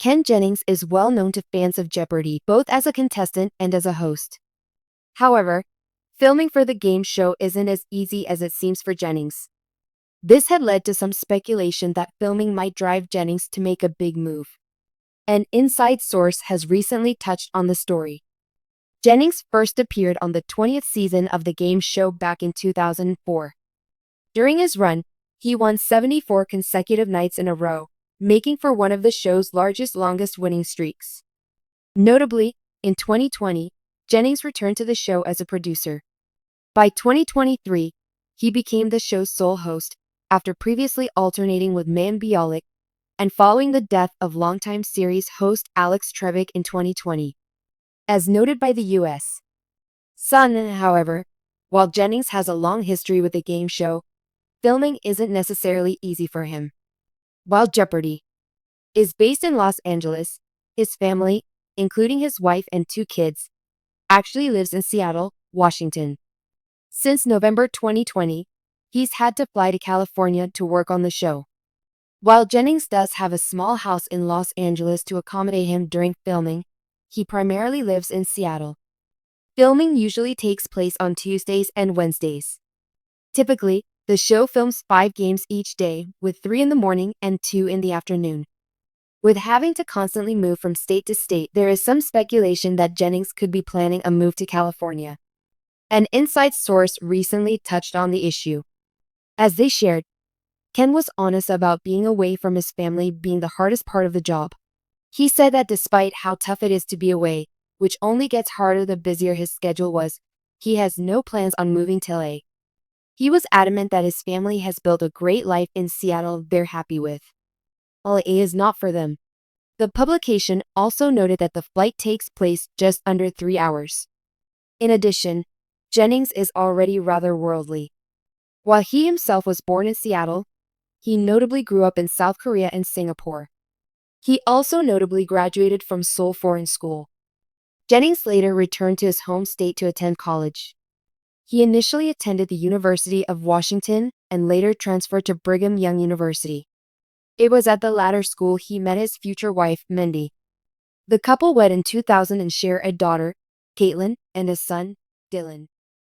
Ken Jennings is well known to fans of Jeopardy, both as a contestant and as a host. However, filming for the game show isn't as easy as it seems for Jennings. This had led to some speculation that filming might drive Jennings to make a big move. An inside source has recently touched on the story. Jennings first appeared on the 20th season of the game show back in 2004. During his run, he won 74 consecutive nights in a row, making for one of the show's longest winning streaks. Notably, in 2020, Jennings returned to the show as a producer. By 2023, he became the show's sole host, after previously alternating with Mayim Bialik, and following the death of longtime series host Alex Trebek in 2020. As noted by the U.S. Sun, however, while Jennings has a long history with the game show, filming isn't necessarily easy for him. While Jeopardy is based in Los Angeles, his family, including his wife and 2 kids, actually lives in Seattle, Washington. Since November 2020, he's had to fly to California to work on the show. While Jennings does have a small house in Los Angeles to accommodate him during filming, he primarily lives in Seattle. Filming usually takes place on Tuesdays and Wednesdays. Typically, the show films 5 games each day, with 3 in the morning and 2 in the afternoon. With having to constantly move from state to state, there is some speculation that Jennings could be planning a move to California. An inside source recently touched on the issue. As they shared, Ken was honest about being away from his family being the hardest part of the job. He said that despite how tough it is to be away, which only gets harder the busier his schedule was, he has no plans on moving to LA. He was adamant that his family has built a great life in Seattle they're happy with. LA is not for them. The publication also noted that the flight takes place just under 3 hours. In addition, Jennings is already rather worldly. While he himself was born in Seattle, he notably grew up in South Korea and Singapore. He also notably graduated from Seoul Foreign School. Jennings later returned to his home state to attend college. He initially attended the University of Washington and later transferred to Brigham Young University. It was at the latter school he met his future wife, Mindy. The couple wed in 2000 and share a daughter, Caitlin, and a son, Dylan.